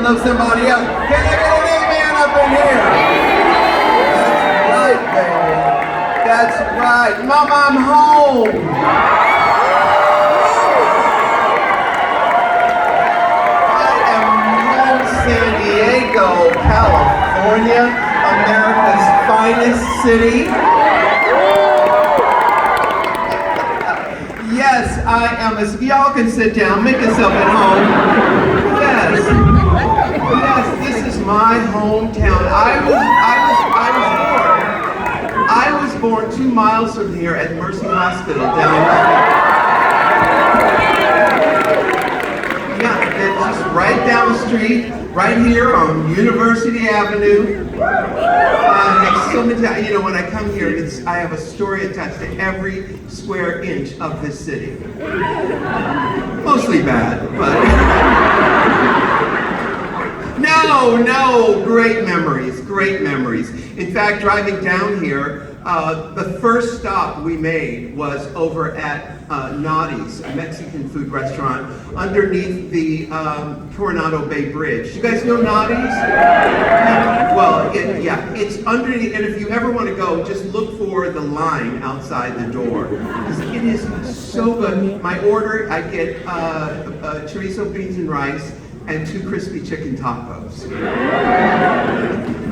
love somebody else. Can I get an amen up in here? That's right, baby. That's right. Mama, I'm home. I am home, San Diego, California, America's finest city. Yes, I am. Y'all can sit down, make yourself at home. Yes, this is my hometown. I was born 2 miles from here at Mercy Hospital down in Yeah, it's just right down the street, right here on University Avenue. I have so many, when I come here, I have a story attached to every square inch of this city. Mostly bad, but no, great memories. In fact, driving down here, the first stop we made was over at Naughties, a Mexican food restaurant underneath the Coronado Bay Bridge. You guys know Naughties? Well, it's underneath, and if you ever want to go, just look for the line outside the door. It is so good. My order, I get chorizo, beans, and rice, and 2 crispy chicken tacos.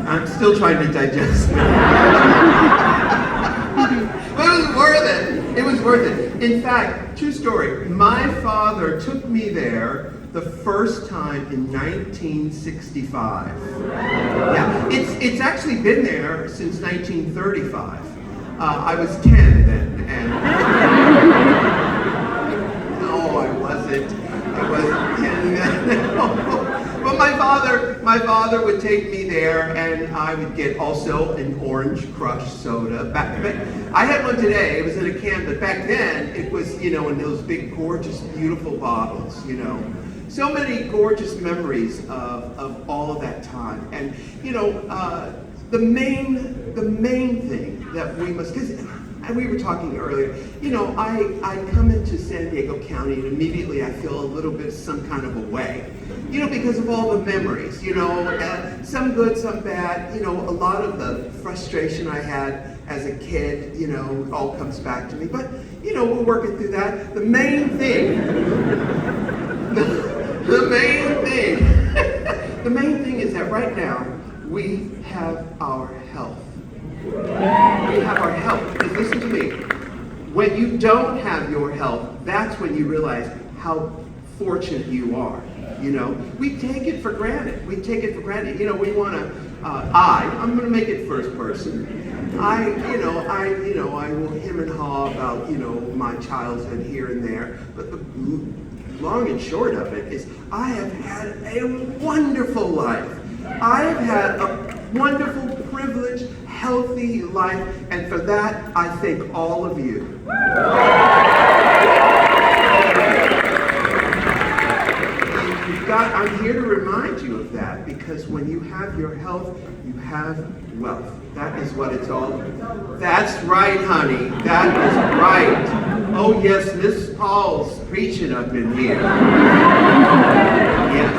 I'm still trying to digest it. But it was worth it. In fact, true story, my father took me there the first time in 1965. Yeah, it's actually been there since 1935. I was 10 then, and no, I wasn't 10 then. But my father would take me there, and I would get also an orange crush soda. I had one today, it was in a can, but back then it was, in those big, gorgeous, beautiful bottles, So many gorgeous memories of all of that time. And, the main thing that we must, because we were talking earlier, I come into San Diego County and immediately I feel a little bit some kind of a way. Because of all the memories, some good, some bad, a lot of the frustration I had as a kid, all comes back to me. But, we're working through that. The main thing, the main thing is that right now, we have our health. We have our health. Because listen to me, when you don't have your health, that's when you realize how fortunate you are. We take it for granted. We want to, I'm going to make it first person. I will hem and haw about, my childhood here and there. But the long and short of it is I have had a wonderful life. I have had a wonderful, privileged, healthy life. And for that, I thank all of you. I'm here to remind you of that, because when you have your health, you have wealth. That is what it's all about. That's right, honey. That is right. Oh yes, Miss Paul's preaching up in here. Yes.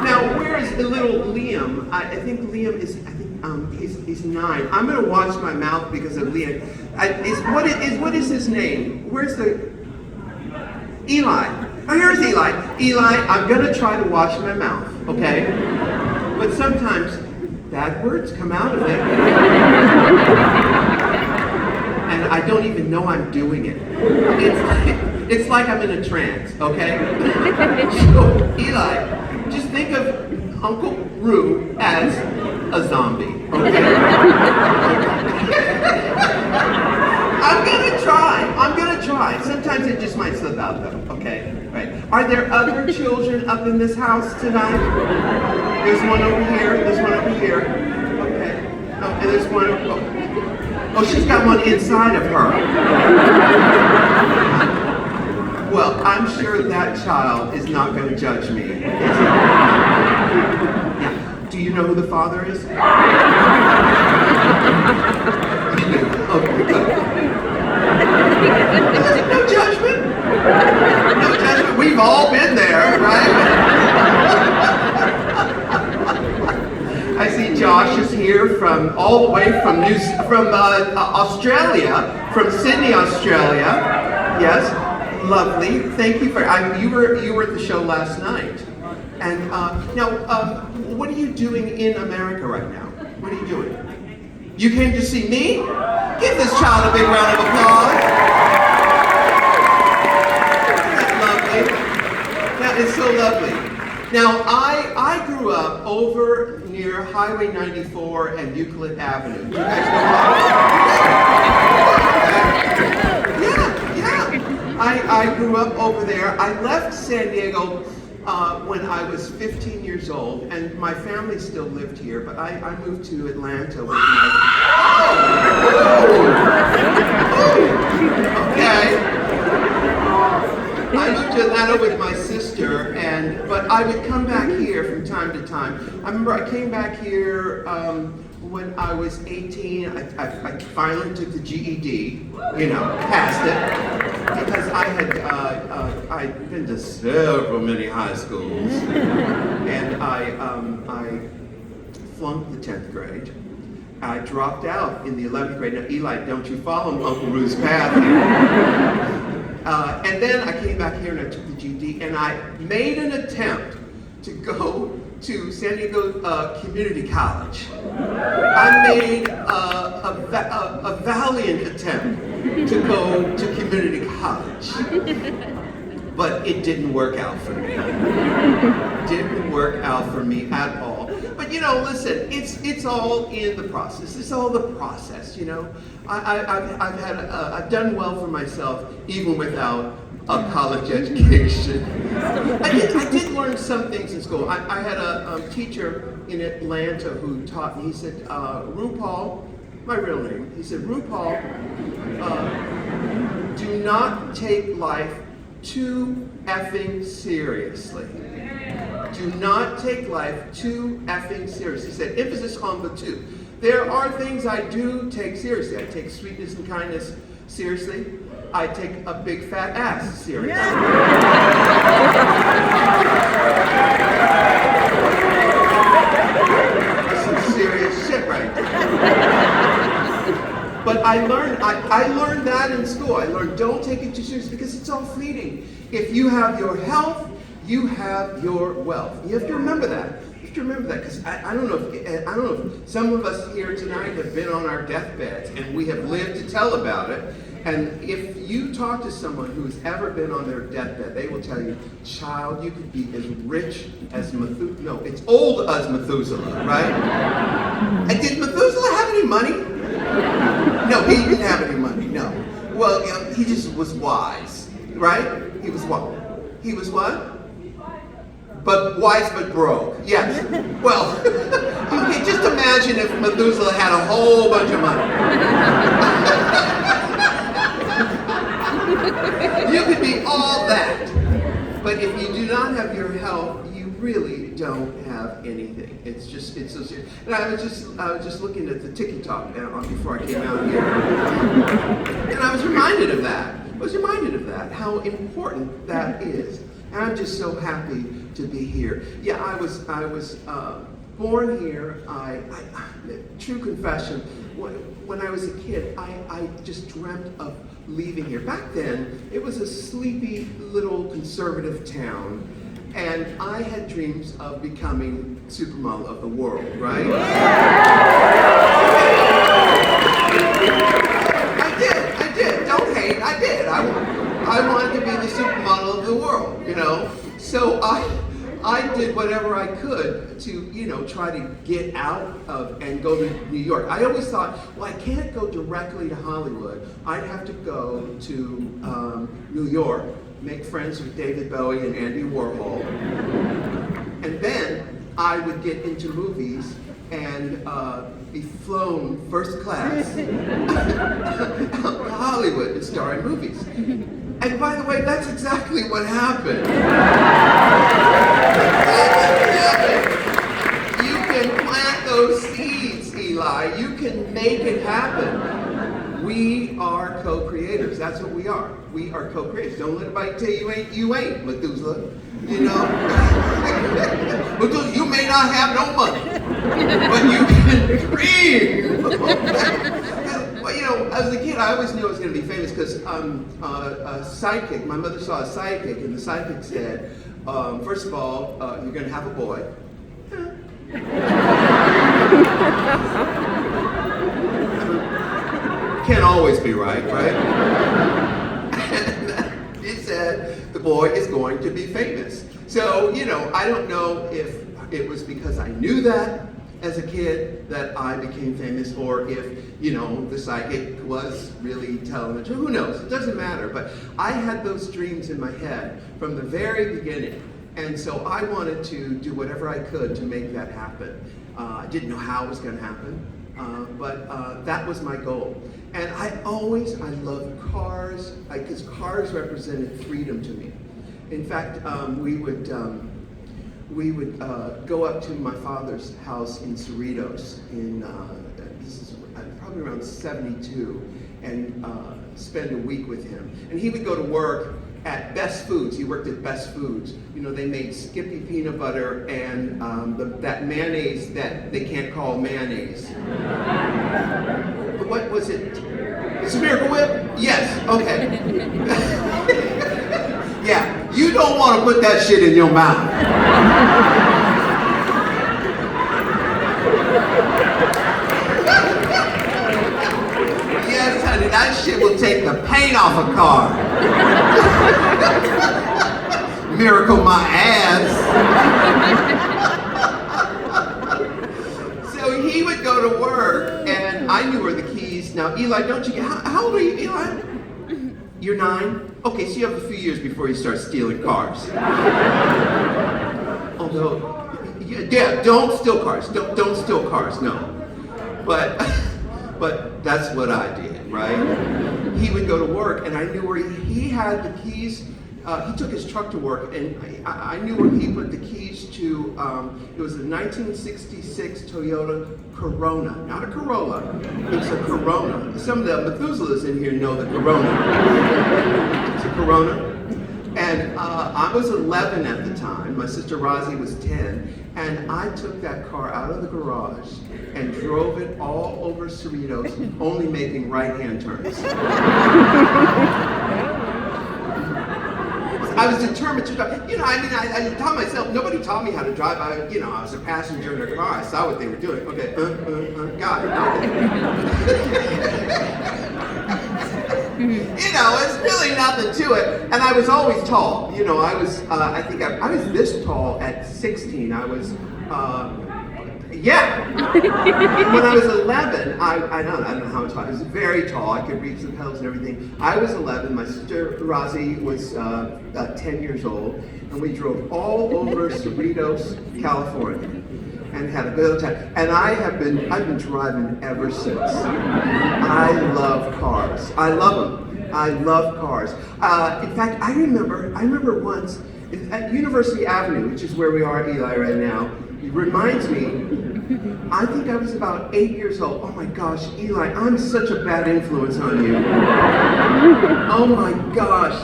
Now, where is the little Liam? I think Liam is. He's 9. I'm going to watch my mouth because of Liam. What is his name? Where's the Eli? Oh, here's Eli. Eli, I'm going to try to watch my mouth, okay? But sometimes bad words come out of it. And I don't even know I'm doing it. It's like I'm in a trance, okay? So, Eli, just think of Uncle Roo as a zombie, okay? I'm gonna try. Sometimes it just might slip out though, okay? Right. Are there other children up in this house tonight? There's one over here, okay. Oh, and there's one, oh, she's got one inside of her. Well, I'm sure that child is not gonna judge me, is he? Yeah. Do you know who the father is? You do? Okay, good. No judgment. No judgment. We've all been there, right? Australia, from Sydney, Australia. Yes, lovely. Thank you for. You were at the show last night, and now, what are you doing in America right now? What are you doing? You came to see me? Give this child a big round of applause. Isn't that lovely? That is so lovely. Now, I grew up over near Highway 94 and Euclid Avenue. Do you guys know that? Yeah. I grew up over there. I left San Diego when I was 15 years old, and my family still lived here, but I moved to Atlanta with my... Okay. I moved to Atlanta with my sister, but I would come back here from time to time. I remember I came back here when I was 18. I finally took the GED, passed it, because I'd been to several many high schools, and I flunked the 10th grade. I dropped out in the 11th grade. Now, Eli, don't you follow Uncle Rue's path here. And then I came back here and I took the GED, and I made an attempt to go to San Diego Community College. I made a valiant attempt to go to community college, but it didn't work out for me. Didn't work out for me at all. But listen, it's all in the process. It's all the process, I've done well for myself even without a college education. I did learn some things in school. I had a teacher in Atlanta who taught me. He said, RuPaul, my real name. He said, RuPaul, do not take life too effing seriously. Do not take life too effing seriously. He said, emphasis on the two. There are things I do take seriously. I take sweetness and kindness seriously. I take a big fat ass seriously. That's some serious shit right there. But I learned that in school. I learned don't take it too seriously because it's all fleeting. If you have your health, you have your wealth. You have to remember that. You have to remember that, because I don't know if some of us here tonight have been on our deathbeds and we have lived to tell about it. And if you talk to someone who has ever been on their deathbed, they will tell you, child, you could be as rich as Methuselah. No, it's old as Methuselah, right? And did Methuselah have any money? No, he didn't have any money, no. Well, he just was wise, right? He was what? He was what? But wise but broke. Yes. Well, okay, just imagine if Methuselah had a whole bunch of money. You could be all that. But if you do not have your health, you really don't have anything. It's so serious. And I was just looking at the TikTok before I came out here. And I was reminded of that. How important that is. And I'm just so happy to be here. Yeah, I was born here. True confession, when I was a kid, I just dreamt of leaving here. Back then, it was a sleepy little conservative town, and I had dreams of becoming supermodel of the world, right? I did. Don't hate. I did. I wanted to be the supermodel of the world, So I did whatever I could to, try to get out of and go to New York. I always thought, well, I can't go directly to Hollywood. I'd have to go to New York, make friends with David Bowie and Andy Warhol, and then I would get into movies and be flown first class to Hollywood and star in movies. And by the way, that's exactly what happened. You can plant those seeds, Eli. You can make it happen. We are co-creators. That's what we are. We are co-creators. Don't let anybody tell you ain't, Methuselah. Methuselah, you may not have no money, but you can dream. Well, you know, as a kid, I always knew I was going to be famous because a psychic, my mother saw a psychic, and the psychic said, first of all, you're going to have a boy. Can't always be right, right? And it said the boy is going to be famous. So, you know, I don't know if it was because I knew that as a kid that I became famous, or if, you know, the psychic was really telling the truth. Who knows? It doesn't matter. But I had those dreams in my head from the very beginning. And so I wanted to do whatever I could to make that happen. I didn't know how it was going to happen, but that was my goal. And I loved cars, because cars represented freedom to me. In fact, we would go up to my father's house in Cerritos, this is probably around 72, and spend a week with him. And he would go to work at Best Foods. He worked at Best Foods. You know, they made Skippy peanut butter and that mayonnaise that they can't call mayonnaise. What was it? It's a Miracle Whip? Yes, okay. Yeah, you don't want to put that shit in your mouth. Yes, honey, that shit will take the paint off a car. Miracle my ass. So he would go to work, and I knew where the keys. Now, Eli, don't you? How old are you, Eli? You're 9? Okay, so you have a few years before you start stealing cars. Although, yeah, don't steal cars. Don't steal cars. No. But that's what I did, right? He would go to work, and I knew where he had the keys. He took his truck to work, and I knew where he put the keys to, it was a 1966 Toyota Corona, not a Corolla, it's a Corona. Some of the Methuselahs in here know the Corona. It's a Corona. And I was 11 at the time, my sister Rosie was 10, and I took that car out of the garage and drove it all over Cerritos, only making right-hand turns. I was determined to drive. You know, I mean, I taught myself, nobody taught me how to drive. I was a passenger in their car. I saw what they were doing. Okay, got it. You know, it's really nothing to it. And I was always tall. You know, I was, I think I was this tall at 16. I was, yeah. When I was 11, I don't know how much, I was very tall. I could reach the pedals and everything. I was 11. My sister Rosie was 10 years old, and we drove all over Cerritos, California, and had a good time. And I've been driving ever since. I love cars. I love them. I love cars. In fact, I remember once at University Avenue, which is where we are, Eli, right now. It reminds me, I think I was about 8 years old. Oh my gosh, Eli, I'm such a bad influence on you. Oh my gosh.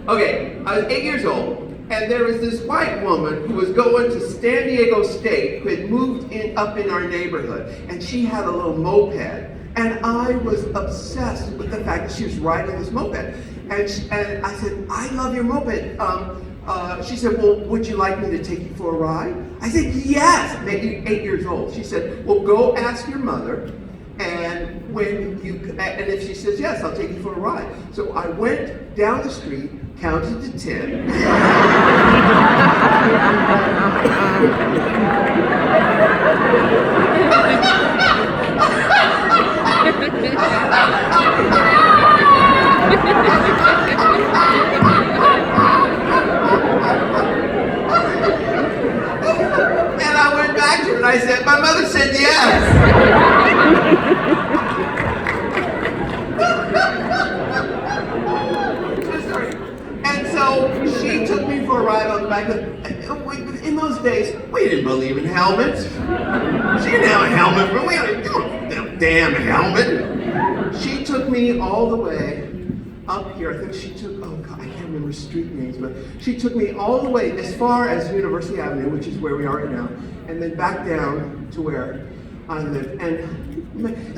Okay, I was 8 years old, and there was this white woman who was going to San Diego State, who had moved up in our neighborhood, and she had a little moped. And I was obsessed with the fact that she was riding this moped. And I said, I love your moped. She said, well, would you like me to take you for a ride? I said, yes, maybe 8 years old. She said, well, go ask your mother, and if she says yes, I'll take you for a ride. So I went down the street, counted to 10. And I went back to her and I said, my mother said yes. And so she took me for a ride on the back of in those days, we didn't believe in helmets. She didn't have a helmet, but we had a damn helmet. She took me all the way up here. I think she took, oh God, I can't remember street names, but she took me all the way as far as University Avenue, which is where we are right now, and then back down to where I lived. And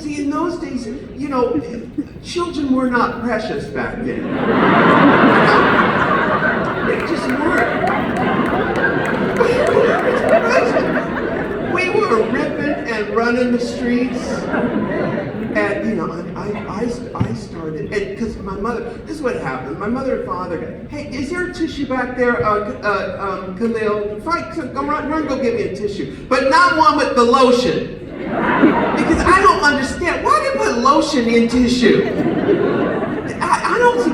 see, in those days, you know, children were not precious back then. They just weren't. We were ripping and running the streets. And you know, I started, because my mother, this is what happened. My mother and father, hey, is there a tissue back there, Khalil? Go run, go get me a tissue. But not one with the lotion. Because I don't understand, why do they put lotion in tissue? I don't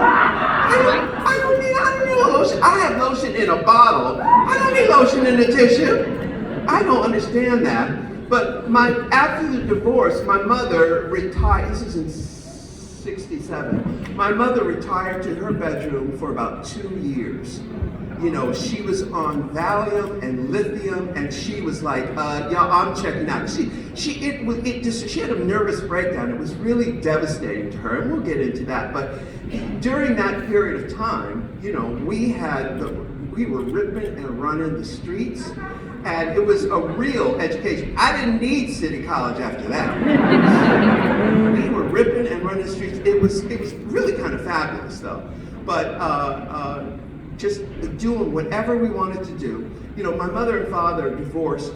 need lotion. I have lotion in a bottle. I don't need lotion in a tissue. I don't understand that. But after the divorce, my mother retired. This is in '67. My mother retired to her bedroom for about 2 years. You know, she was on Valium and lithium, and she was like, "Y'all, I'm checking out." She had a nervous breakdown. It was really devastating to her, and we'll get into that. But during that period of time, you know, we were ripping and running the streets. And it was a real education. I didn't need City College after that. We were ripping and running the streets. It was really kind of fabulous, though. But just doing whatever we wanted to do. You know, my mother and father divorced.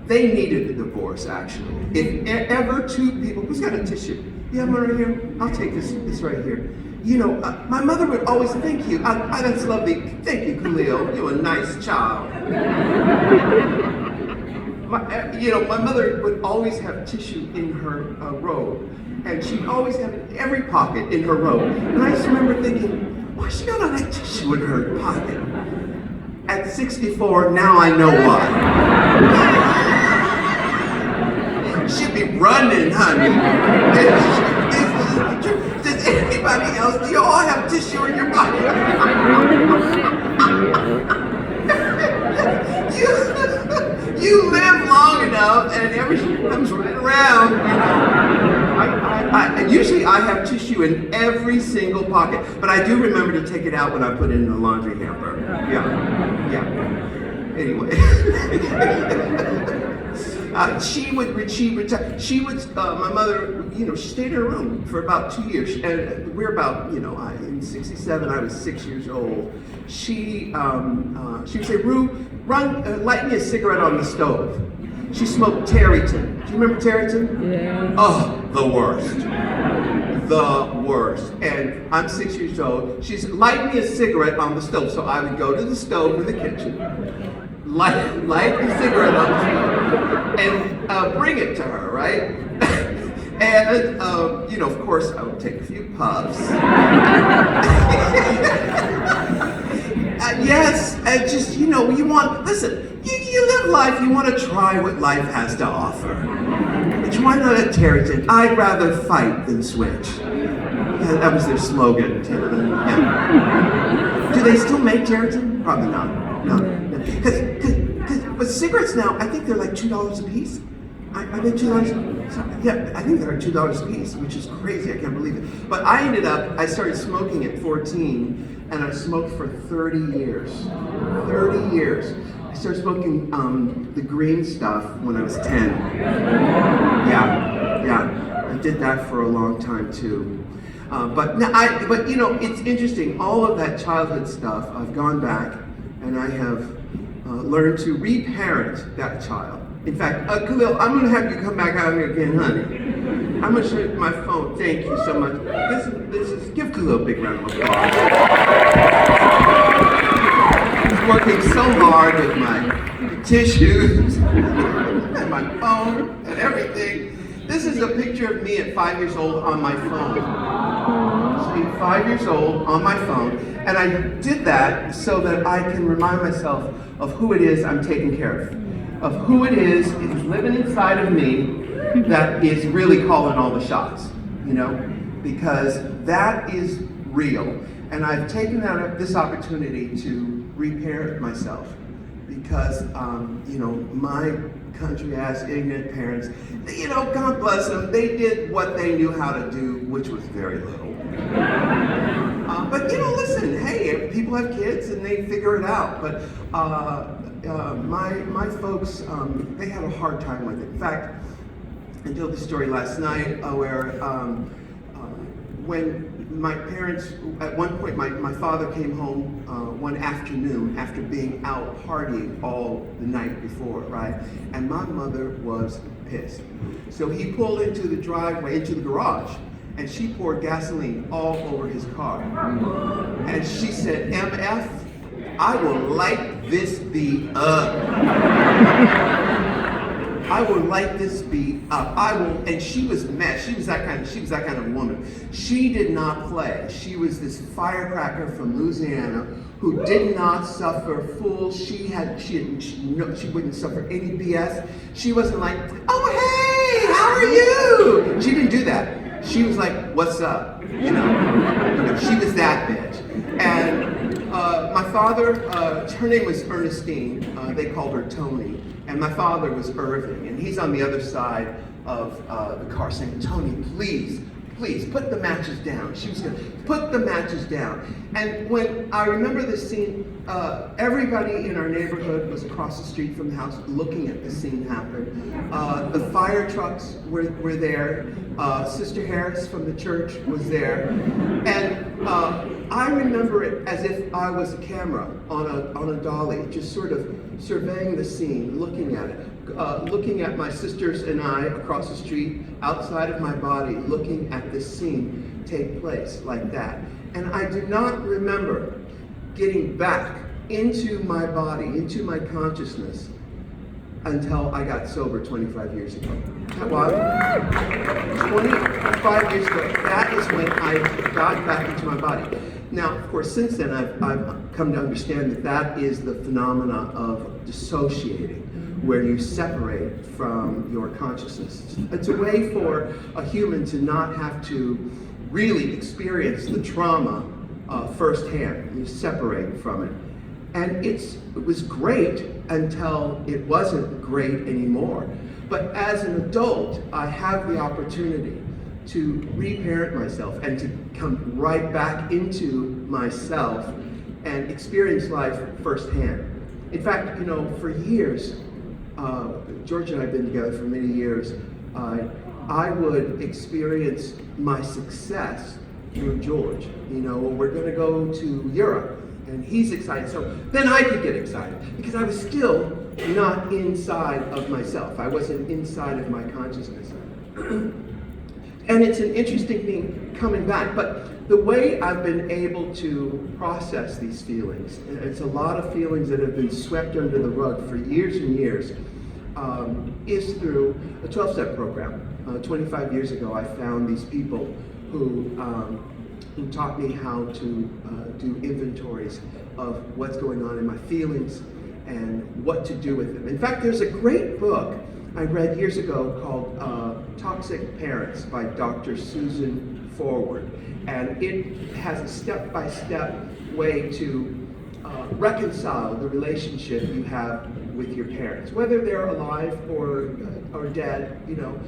They needed a divorce, actually. If ever two people, who's got a tissue? You have one right here? I'll take this right here. You know, my mother would always, thank you. That's lovely. Thank you, Khalil. You're a nice child. My mother would always have tissue in her robe. And she'd always have it in every pocket in her robe. And I just remember thinking, why she got all that tissue in her pocket? At 64, now I know why. She'd be running, honey. Does anybody else, do you all have tissue in your pocket? you live long enough and everything comes right around, you know. Usually I have tissue in every single pocket, but I do remember to take it out when I put it in the laundry hamper. Yeah. Anyway. My mother, you know, she stayed in her room for about 2 years. And we're about, you know, in '67, I was 6 years old. She would say, Rue, light me a cigarette on the stove. She smoked Tareyton. Do you remember Tareyton? Yeah. Oh, the worst. The worst. And I'm 6 years old. She's light me a cigarette on the stove. So I would go to the stove in the kitchen, light the cigarette on the stove, and bring it to her, right? And, you know, of course, I would take a few puffs. Yes, and just, you know, you live life, you want to try what life has to offer. But why not at Tareyton? I'd rather fight than switch. Yeah, that was their slogan. Yeah. Do they still make Tareyton? Probably not. No. But cigarettes now, I think they're like $2 a piece. Are they $2? Yeah, I think they're $2 a piece, which is crazy. I can't believe it. But I started smoking at 14, and I smoked for 30 years. 30 years. I started smoking the green stuff when I was 10. Yeah. I did that for a long time too. But you know, it's interesting. All of that childhood stuff, I've gone back, and I have learned to reparent that child. In fact, Khalil, I'm going to have you come back out here again, honey. I'm going to show you my phone. Thank you so much. This is give Khalil a big round of applause. He's working so hard with my tissues and my phone and everything. This is a picture of me at 5 years old on my phone. See, 5 years old on my phone. And I did that so that I can remind myself of who it is I'm taking care of who it is living inside of me that is really calling all the shots, you know, because that is real. And I've taken this opportunity to reparent myself because, you know, country-ass, ignorant parents. You know, God bless them. They did what they knew how to do, which was very little. But you know, listen, hey, people have kids and they figure it out. But my folks, they had a hard time with it. In fact, I told the story last night where when my parents, at one point, my father came home one afternoon after being out partying all the night before, right? And my mother was pissed. So he pulled into the driveway, into the garage, and she poured gasoline all over his car. And she said, MF, I will light this beat up. I will light this beat up. I will, and she was mad. She was that kind of woman. She did not play. She was this firecracker from Louisiana who did not suffer fools. She wouldn't suffer any BS. She wasn't like, oh hey, how are you? She didn't do that. She was like, what's up? You know, she was that bitch. And my father, her name was Ernestine. They called her Tony. And my father was Irving, and he's on the other side of the car saying, Tony, please, put the matches down. She was going to put the matches down. And when I remember this scene, everybody in our neighborhood was across the street from the house looking at the scene happen. The fire trucks were there. Sister Harris from the church was there. And I remember it as if I was a camera on a dolly, just sort of surveying the scene, looking at it, looking at my sisters and I across the street, outside of my body, looking at this scene take place like that. And I do not remember getting back into my body, into my consciousness, until I got sober 25 years ago. Well, 25 years ago, that is when I got back into my body. Now, of course, since then, I've come to understand that that is the phenomena of dissociating, where you separate from your consciousness. It's a way for a human to not have to really experience the trauma firsthand. You separate from it. And it was great until it wasn't great anymore. But as an adult, I have the opportunity to reparent myself and to come right back into myself and experience life firsthand. In fact, you know, for years, George and I have been together for many years, I would experience my success through George. You know, we're going to go to Europe, and he's excited. So then I could get excited because I was still not inside of myself. I wasn't inside of my consciousness. And it's an interesting thing coming back. But the way I've been able to process these feelings, it's a lot of feelings that have been swept under the rug for years and years, is through a 12-step program. 25 years ago, I found these people who taught me how to do inventories of what's going on in my feelings and what to do with them. In fact, there's a great book I read years ago called Toxic Parents by Dr. Susan Forward. And it has a step-by-step way to reconcile the relationship you have with your parents. Whether they're alive or dead, you know,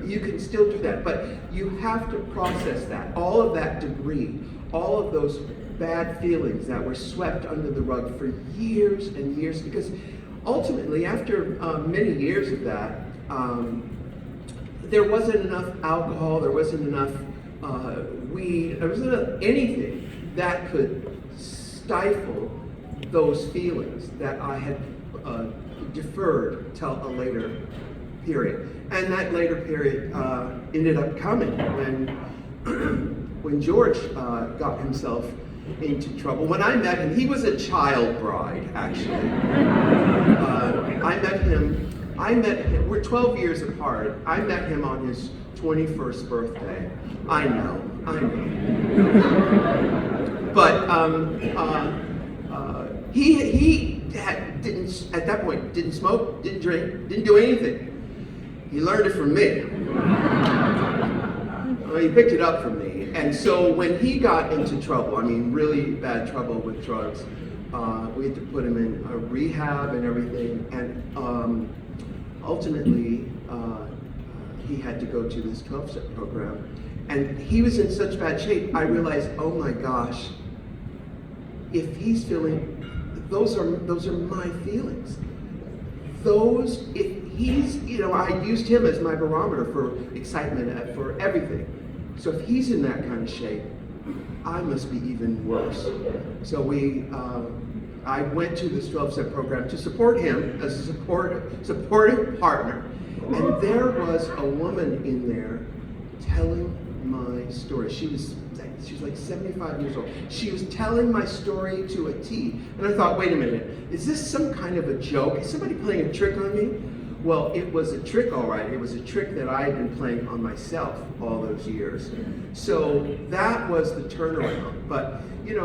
you can still do that. But you have to process that, all of that debris, all of those bad feelings that were swept under the rug for years and years, because ultimately, after many years of that, there wasn't enough alcohol, there wasn't enough weed, there wasn't enough anything that could stifle those feelings that I had deferred till a later period. And that later period ended up coming when George got himself into trouble. When I met him, he was a child bride, actually. I met him, we're 12 years apart. I met him on his 21st birthday. I know. But he didn't, at that point, didn't smoke, didn't drink, didn't do anything. He learned it from me. He picked it up from me. And so when he got into trouble, I mean really bad trouble with drugs, we had to put him in a rehab and everything. And ultimately, he had to go to this 12-step program. And he was in such bad shape, I realized, oh my gosh, if he's feeling, those are my feelings. If he's, I used him as my barometer for excitement, for everything. So if he's in that kind of shape, I must be even worse. So I went to this 12-step program to support him as a supportive partner. And there was a woman in there telling my story. She was like 75 years old. She was telling my story to a T. And I thought, wait a minute, is this some kind of a joke? Is somebody playing a trick on me? Well, it was a trick, all right. It was a trick that I had been playing on myself all those years. So that was the turnaround. But it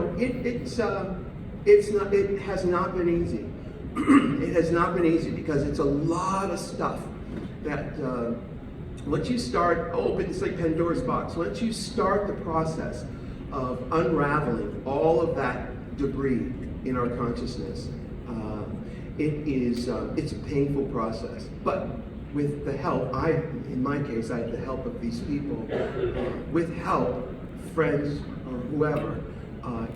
has not been easy. It has not been easy because it's a lot of stuff that once you start it's like Pandora's box. Once you start the process of unraveling all of that debris in our consciousness, it's a painful process. But with the help, in my case, I had the help of these people. With help, friends or whoever,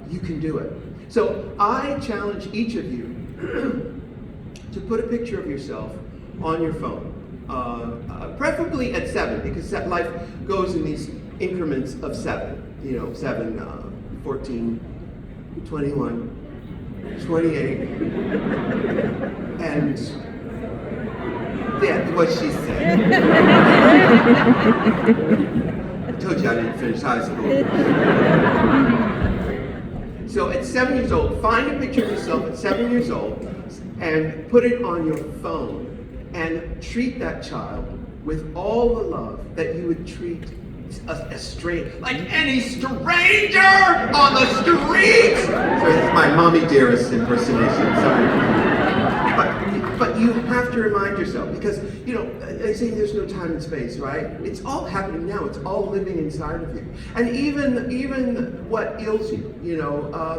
you can do it. So I challenge each of you to put a picture of yourself on your phone, preferably at 7, because life goes in these increments of 7. 7, 14, 21. 28, and that's what she said. I told you I didn't finish high school. So at 7 years old, find a picture of yourself at 7 years old and put it on your phone and treat that child with all the love that you would treat a stranger, like any stranger on the street. So it's my mommy dearest impersonation. Sorry, but you have to remind yourself because they say there's no time and space, right? It's all happening now. It's all living inside of you, and even what ails you.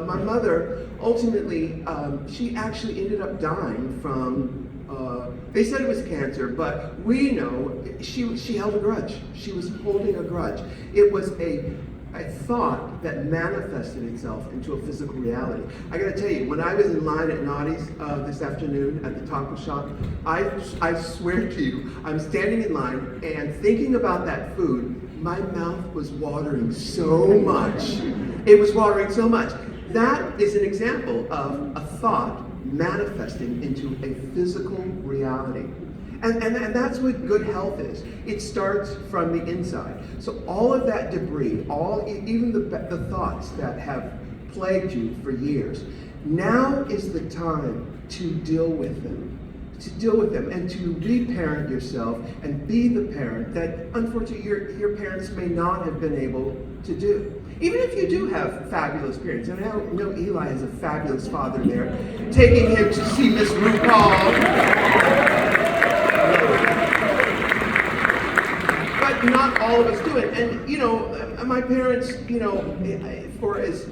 My mother ultimately, she actually ended up dying from. They said it was cancer, but we know she held a grudge. She was holding a grudge. It was a thought that manifested itself into a physical reality. I gotta tell you, when I was in line at Naughties this afternoon at the taco shop, I swear to you, I'm standing in line and thinking about that food, my mouth was watering so much. It was watering so much. That is an example of a thought manifesting into a physical reality. And that's what good health is. It starts from the inside. So all of that debris, even the thoughts that have plagued you for years, now is the time to deal with them. And to reparent yourself and be the parent that unfortunately your parents may not have been able to do. Even if you do have fabulous parents, and I know Eli has a fabulous father there, taking him to see Miss RuPaul. But not all of us do it. And my parents, for as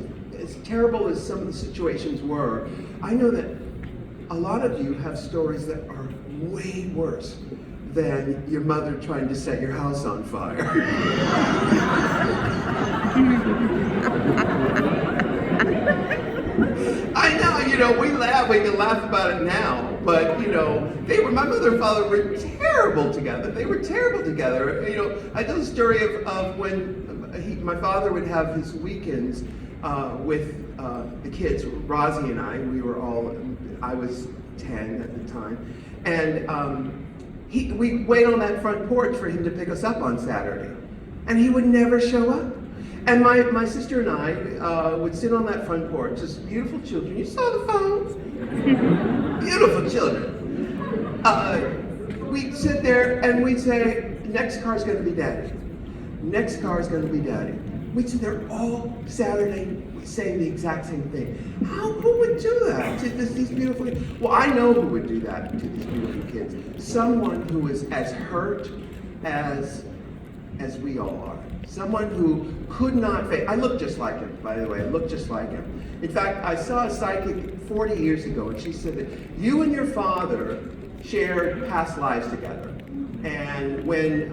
terrible as some of the situations were, I know that a lot of you have stories that are way worse than your mother trying to set your house on fire. I know, we can laugh about it now, but my mother and father were terrible together. They were terrible together. I tell the story of when my father would have his weekends with the kids, Rosie and I. I was 10 at the time, and we'd wait on that front porch for him to pick us up on Saturday, and he would never show up. And my sister and I would sit on that front porch, just beautiful children. You saw the phones? Beautiful children. We'd sit there and we'd say, next car's going to be daddy. Next car's going to be daddy. We'd sit there all Saturday saying the exact same thing. Who would do that to these beautiful kids? Well, I know who would do that to these beautiful kids. Someone who is as hurt as we all are. Someone who could not face. I look just like him, by the way. I look just like him. In fact, I saw a psychic 40 years ago, and she said that you and your father shared past lives together. And when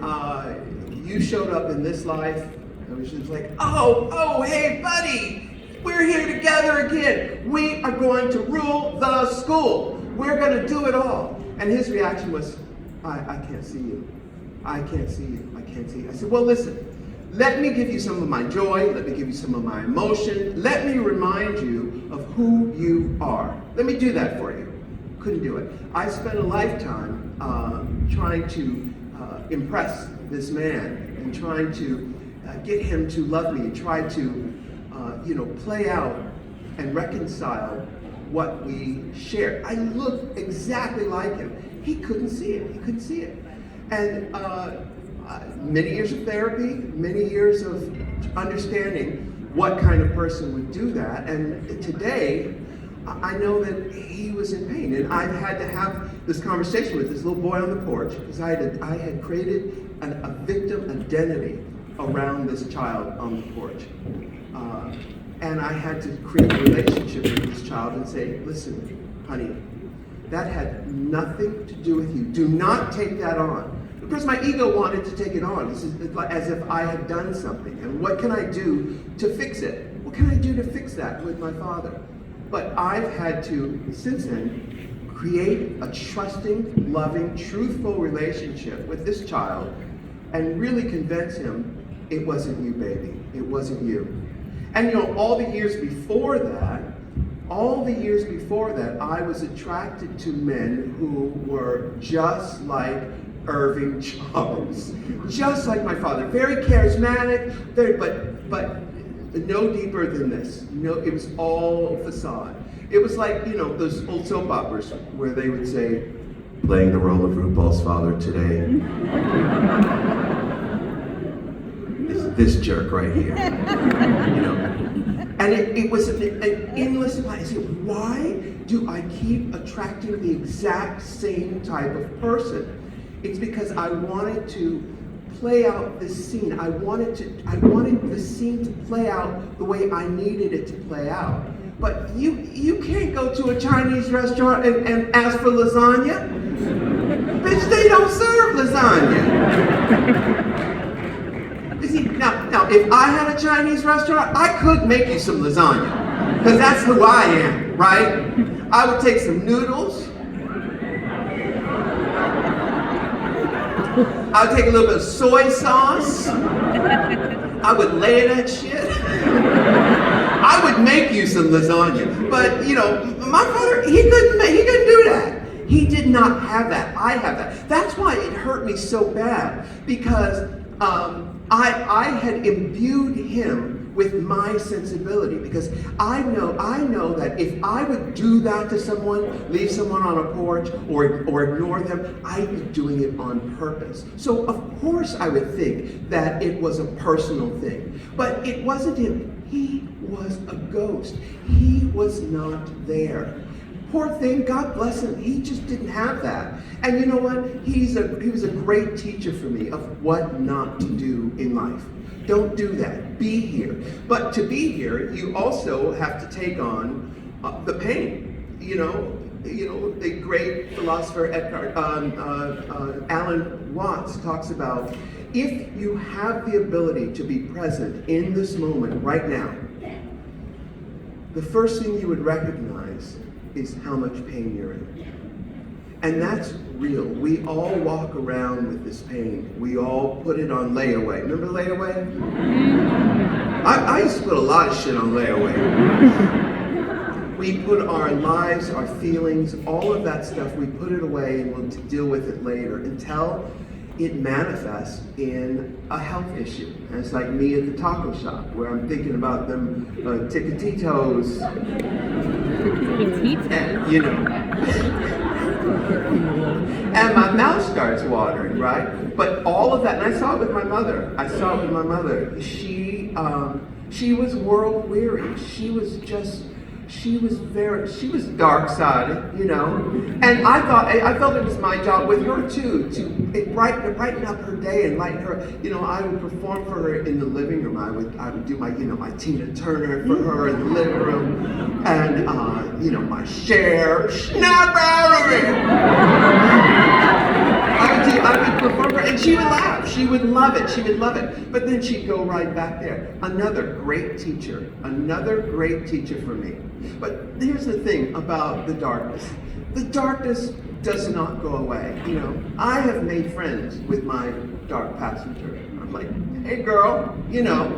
you showed up in this life, it was just like, oh, hey, buddy, we're here together again. We are going to rule the school. We're going to do it all. And his reaction was, I can't see you. I can't see you. I can't see you. I said, well, listen, let me give you some of my joy. Let me give you some of my emotion. Let me remind you of who you are. Let me do that for you. Couldn't do it. I spent a lifetime trying to impress this man and trying to get him to love me and try to, play out and reconcile what we shared. I looked exactly like him. He couldn't see it. He couldn't see it. And many years of therapy, many years of understanding what kind of person would do that. And today, I know that he was in pain. And I've had to have this conversation with this little boy on the porch because I had created a victim identity around this child on the porch. And I had to create a relationship with this child and say, listen, honey, that had nothing to do with you. Do not take that on. Because my ego wanted to take it on. This is as if I had done something. And what can I do to fix it? What can I do to fix that with my father? But I've had to, since then, create a trusting, loving, truthful relationship with this child and really convince him it wasn't you, baby. It wasn't you. And all the years before that, I was attracted to men who were just like Irving Charles, just like my father, very charismatic, but no deeper than this. It was all facade. It was like those old soap operas where they would say, playing the role of RuPaul's father today. This jerk right here, And it was an endless supply. I said, why do I keep attracting the exact same type of person? It's because I wanted to play out this scene. I wanted the scene to play out the way I needed it to play out. But you can't go to a Chinese restaurant and ask for lasagna. Bitch, they don't serve lasagna. You see, now, if I had a Chinese restaurant, I could make you some lasagna. Because that's who I am, right? I would take some noodles. I would take a little bit of soy sauce. I would lay that shit. I would make you some lasagna. But, my father, he couldn't do that. He did not have that. I have that. That's why it hurt me so bad. Because I had imbued him with my sensibility, because I know that if I would do that to someone, leave someone on a porch or ignore them, I'd be doing it on purpose. So of course I would think that it was a personal thing, but it wasn't him. He was a ghost. He was not there. Poor thing, God bless him, he just didn't have that. And you know what? He was a great teacher for me of what not to do in life. Don't do that. Be here. But to be here, you also have to take on the pain. The great philosopher Alan Watts talks about, if you have the ability to be present in this moment right now, the first thing you would recognize is how much pain you're in. And that's real. We all walk around with this pain. We all put it on layaway. Remember layaway? I used to put a lot of shit on layaway. We put our lives, our feelings, all of that stuff, we put it away and we'll deal with it later until it manifests in a health issue. And it's like me at the taco shop where I'm thinking about them Ticatitos. And my mouth starts watering, right? But all of that, and I saw it with my mother. She was world weary. She she was dark-sided, you know, and I felt it was my job with her too, to brighten up her day and lighten her. You know, I would perform for her in the living room. I would do my, you know, my Tina Turner for her in the living room, and you know, my Cher, snap out of it. I would perform for her, and she would laugh. She would love it. She would love it. But then she'd go right back there. Another great teacher for me. But here's the thing about the darkness. The darkness does not go away. You know, I have made friends with my dark passenger. I'm like, hey girl, you know,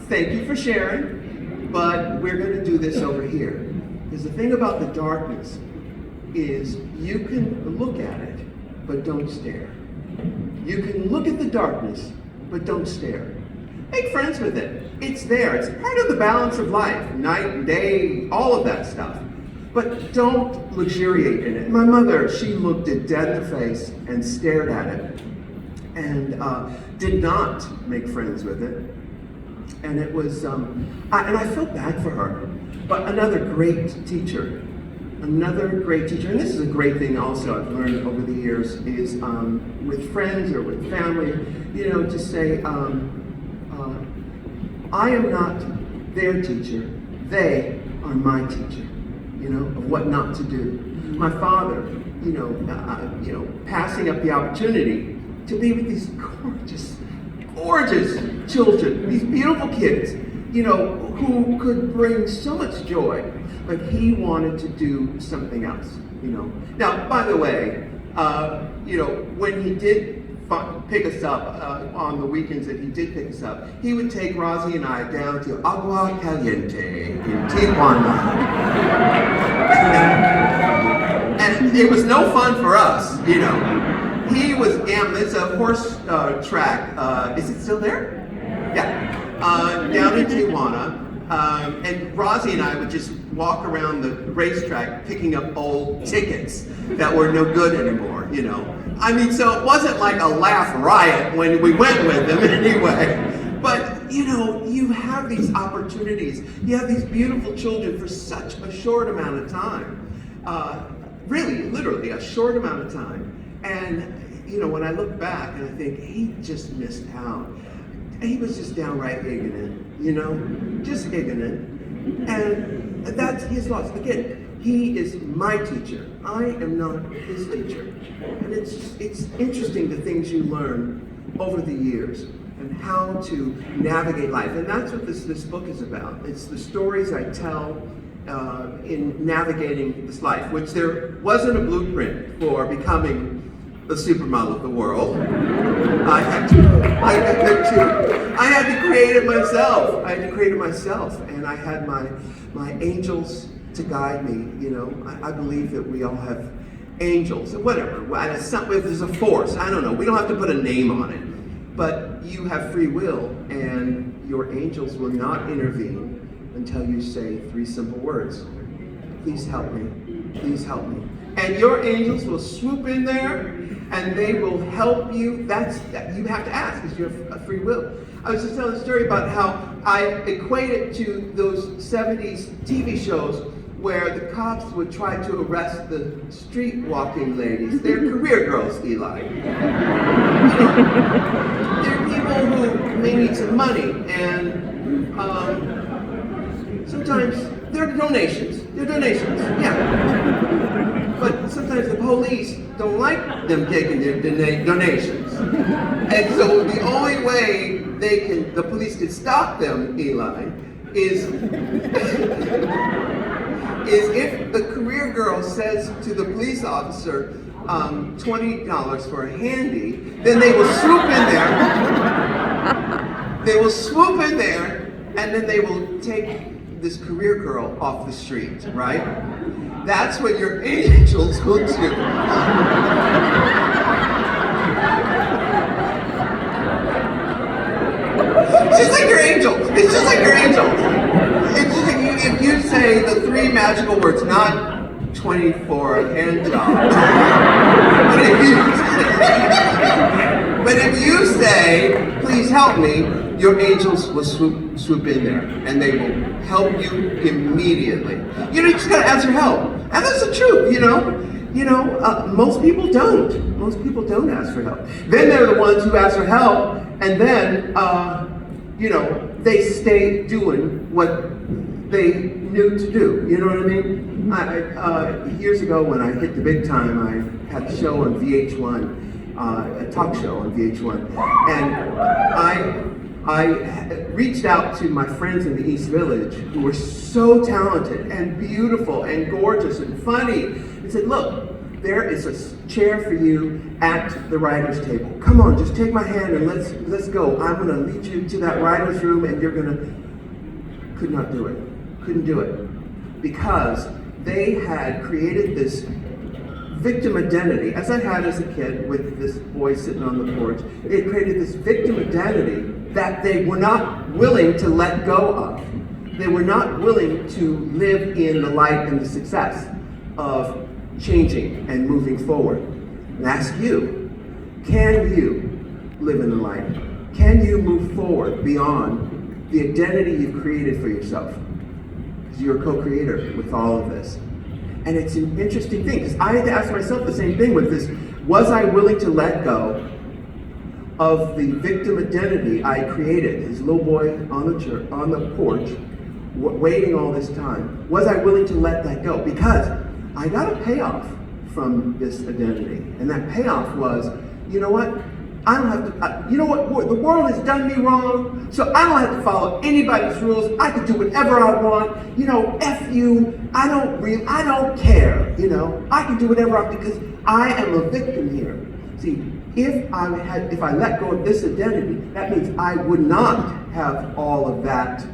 thank you for sharing, but we're going to do this over here. Because the thing about the darkness is you can look at it, but don't stare. You can look at the darkness, but don't stare. Make friends with it. It's there. It's part of the balance of life, night and day, all of that stuff. But don't luxuriate in it. My mother, she looked it dead in the face and stared at it and did not make friends with it. And it was, and I felt bad for her. But another great teacher, and this is a great thing also I've learned over the years, is with friends or with family, you know, to say, I am not their teacher, they are my teacher, you know, of what not to do. My father, you know, passing up the opportunity to be with these gorgeous children, these beautiful kids, you know, who could bring so much joy, but he wanted to do something else, you know. Now, by the way, you know, when he did pick us up on the weekends that he did pick us up, he would take Rosie and I down to Agua Caliente in Tijuana. And it was no fun for us, you know. He was gambling. It's a horse track. Is it still there? Yeah. Down in Tijuana. And Rosie and I would just walk around the racetrack picking up old tickets that were no good anymore, you know. I mean, so it wasn't like a laugh riot when we went with them anyway. But, you know, you have these opportunities. You have these beautiful children for such a short amount of time. Really, literally, a short amount of time. And, you know, when I look back and I think, he just missed out. He was just downright ignorant, you know, just ignorant. And that's his loss. Again, he is my teacher. I am not his teacher. And it's interesting the things you learn over the years and how to navigate life. And that's what this book is about. It's the stories I tell in navigating this life, which there wasn't a blueprint for becoming the supermodel of the world. I had to create it myself. And I had my angels to guide me, you know. I believe that we all have angels, or whatever. There's a force, I don't know. We don't have to put a name on it. But you have free will, and your angels will not intervene until you say 3 simple words. Please help me. Please help me. And your angels will swoop in there, and they will help you. You have to ask, because you have a free will. I was just telling a story about how I equate it to those 70s TV shows where the cops would try to arrest the street walking ladies. They're career girls, Eli. You know, they're people who may need some money, and sometimes they're donations. Yeah. But sometimes the police don't like them taking their donations. And so the only way the police can stop them, Eli, is if the career girl says to the police officer, $20 for a handy, then they will swoop in there. And then they will take this career girl off the street, right? That's what your angels will do. It's just like your angels. It's just like if you say the 3 magical words, not 24 hand job, but if you But if you say, please help me, your angels will swoop in there, and they will help you immediately. You just gotta ask for help. And that's the truth, most people don't. Most people don't ask for help. Then they're the ones who ask for help, and then, they stay doing what they knew to do. You know what I mean? Years ago when I hit the big time, I had a show on VH1, a talk show on VH1, and I reached out to my friends in the East Village who were so talented and beautiful and gorgeous and funny, and said, look, there is a chair for you at the writer's table. Come on, just take my hand and let's go. I'm gonna lead you to that writer's room, and you're gonna... Could not do it. Couldn't do it. Because they had created this victim identity, as I had as a kid with this boy sitting on the porch. They had created this victim identity that they were not willing to let go of. They were not willing to live in the light and the success of changing and moving forward. And ask you, can you live in the light? Can you move forward beyond the identity you've created for yourself? Because you're a co-creator with all of this. And it's an interesting thing, because I had to ask myself the same thing with this. Was I willing to let go of the victim identity I created, this little boy on the porch, waiting all this time? Was I willing to let that go? Because I got a payoff from this identity. And that payoff was, you know what? I don't have to, the world has done me wrong, so I don't have to follow anybody's rules. I can do whatever I want. F you, I don't care, I can do whatever I want because I am a victim here. See, if I let go of this identity, that means I would not have all of that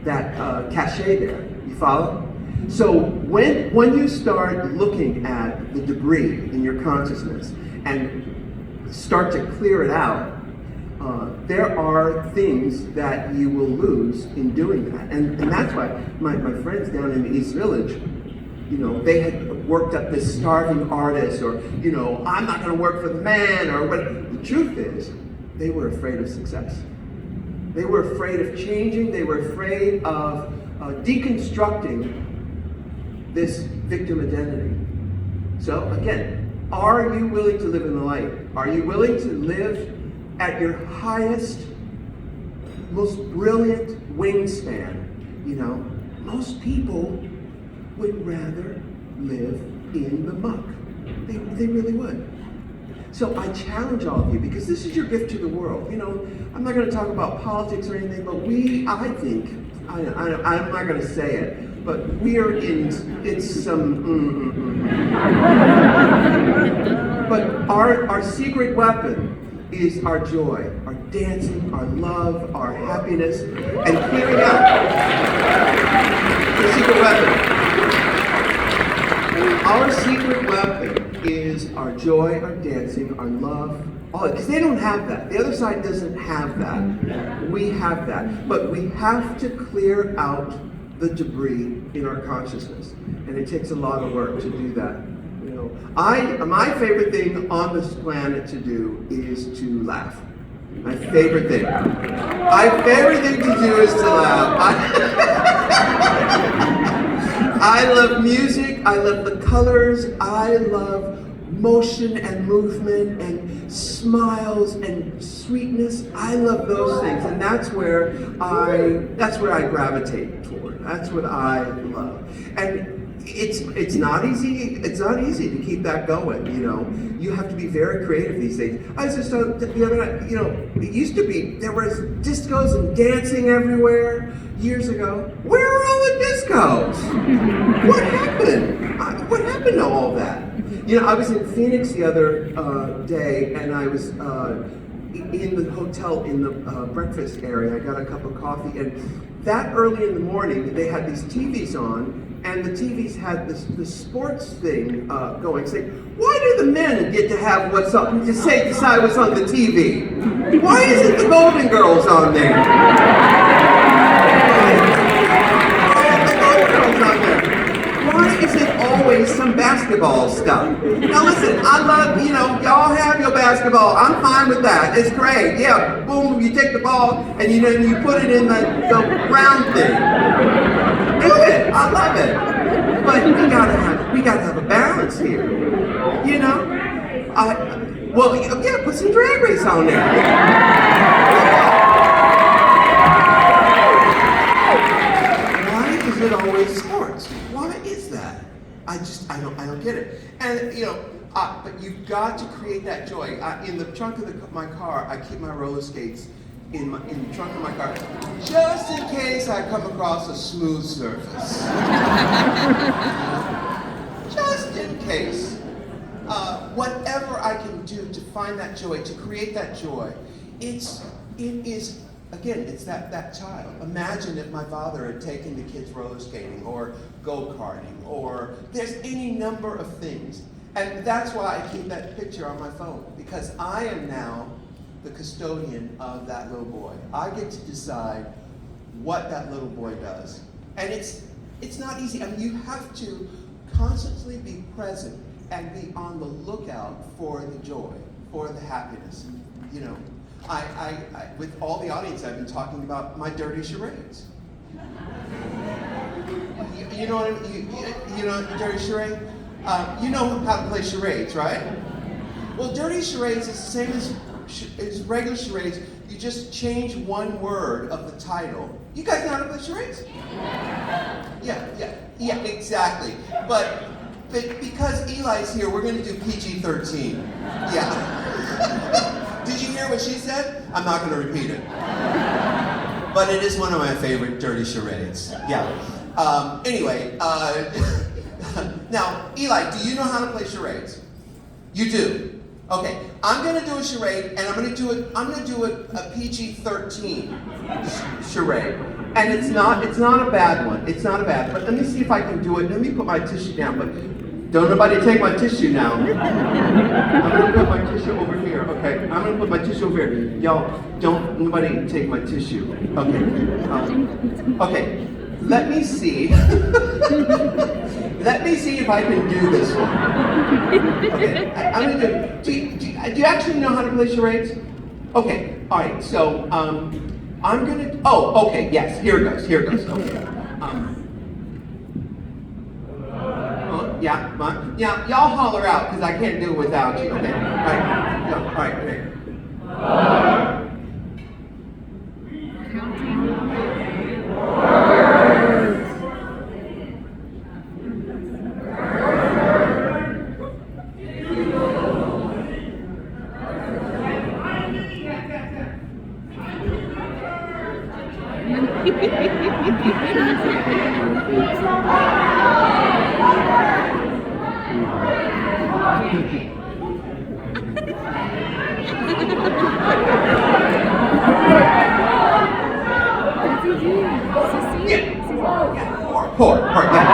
cachet there. You follow? So when you start looking at the debris in your consciousness and start to clear it out, there are things that you will lose in doing that. And that's why my friends down in the East Village, they had worked up this starving artist, or, I'm not gonna work for the man, or what. The truth is, they were afraid of success. They were afraid of changing. They were afraid of deconstructing this victim identity. So again, are you willing to live in the light? Are you willing to live at your highest, most brilliant wingspan? Most people would rather live in the muck. They really would. So I challenge all of you, because this is your gift to the world. I'm not going to talk about politics or anything, but I'm not going to say it, but we are it's some But our secret weapon is our joy, our dancing, our love, our happiness, and clearing out the secret weapon. Our secret weapon is our joy, our dancing, our love, all it, because they don't have that. The other side doesn't have that. We have that. But we have to clear out the debris in our consciousness. And it takes a lot of work to do that. My favorite thing on this planet to do is to laugh. My favorite thing. My favorite thing to do is to laugh. I love music. I love the colors. I love motion and movement and smiles and sweetness. I love those things, and that's where I gravitate toward. That's what I love. And it's not easy. It's not easy to keep that going. You have to be very creative these days. I was just the other night. It used to be there was discos and dancing everywhere years ago. Where are all the discos? What happened? What happened to all that? I was in Phoenix the other day, and I was in the hotel in the breakfast area. I got a cup of coffee, and that early in the morning, they had these TVs on, and the TVs had the sports thing going, saying, why do the men get to have decide what's on the TV? Why isn't the Golden Girls on there? Why is it always some basketball basketball stuff. Now listen, I love, y'all have your basketball. I'm fine with that. It's great. Yeah, boom, you take the ball and you put it in the round thing. Do it. I love it. But we gotta have a balance here. Put some drag race on there. Why is it always sports? Why is that? I don't get it. And but you've got to create that joy. In the trunk of my car, I keep my roller skates in the trunk of my car, just in case I come across a smooth surface. Just in case. Whatever I can do to find that joy, to create that joy, it is that child. Imagine if my father had taken the kids roller skating or go-karting, or there's any number of things. And that's why I keep that picture on my phone, because I am now the custodian of that little boy. I get to decide what that little boy does. And it's not easy. I mean, you have to constantly be present and be on the lookout for the joy, for the happiness. I with all the audience, I've been talking about my dirty charades. You know what I mean? You know dirty charade? You know how to play charades, right? Well, dirty charades is the same as regular charades. You just change one word of the title. You guys know how to play charades? Yeah, exactly. But because Eli's here, we're going to do PG-13. Yeah. Did you hear what she said? I'm not going to repeat it. But it is one of my favorite dirty charades. Yeah. Anyway, now, Eli, do you know how to play charades? You do. Okay. I'm going to do a charade, and I'm going to do a PG-13 charade. And it's not a bad one. It's not a bad. But let me see if I can do it. Let me put my tissue down. But don't nobody take my tissue now. I'm gonna put my tissue over here. Okay. I'm gonna put my tissue over here. Y'all, don't nobody take my tissue. Okay. Okay. Let me see. Let me see if I can do this one. Okay. I'm gonna do you actually know how to play charades? Okay. All right. So I'm gonna. Oh, okay. Yes. Here it goes. Here it goes. Okay. Yeah. Y'all holler out because I can't do it without you. Okay. All right. No, all right. Okay. Four, ton, yeah.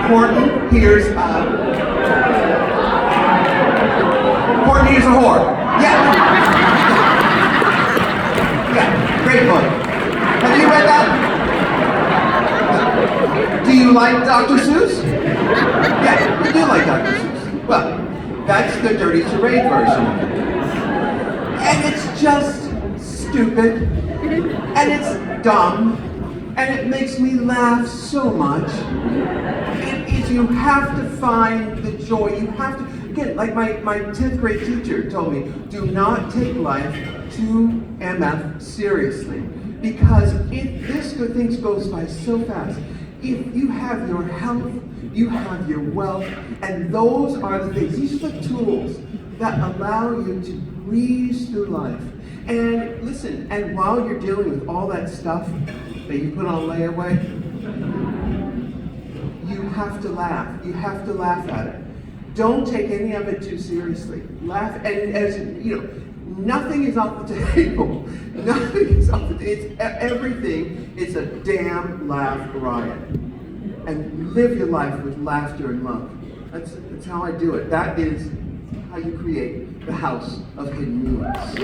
Horton here's a whore. Yeah. Yeah, great book. Have you read that? Do you like Dr. Seuss? Yeah, you do like Dr. Seuss. Well, that's the dirty charade version of it. And it's just stupid, and it's dumb, and it makes me laugh so much. You have to find the joy. You have to, again, like my 10th grade teacher told me, do not take life too MF seriously. Because things goes by so fast. If you have your health, you have your wealth, and those are the things, these are the tools that allow you to breeze through life. And listen, and while you're dealing with all that stuff that you put on layaway, you have to laugh. You have to laugh at it. Don't take any of it too seriously. Laugh, and as you know, nothing is off the table. Nothing is off the table. It's everything. It's a damn laugh riot. And live your life with laughter and love. That's how I do it. That is how you create the house of hidden meanings.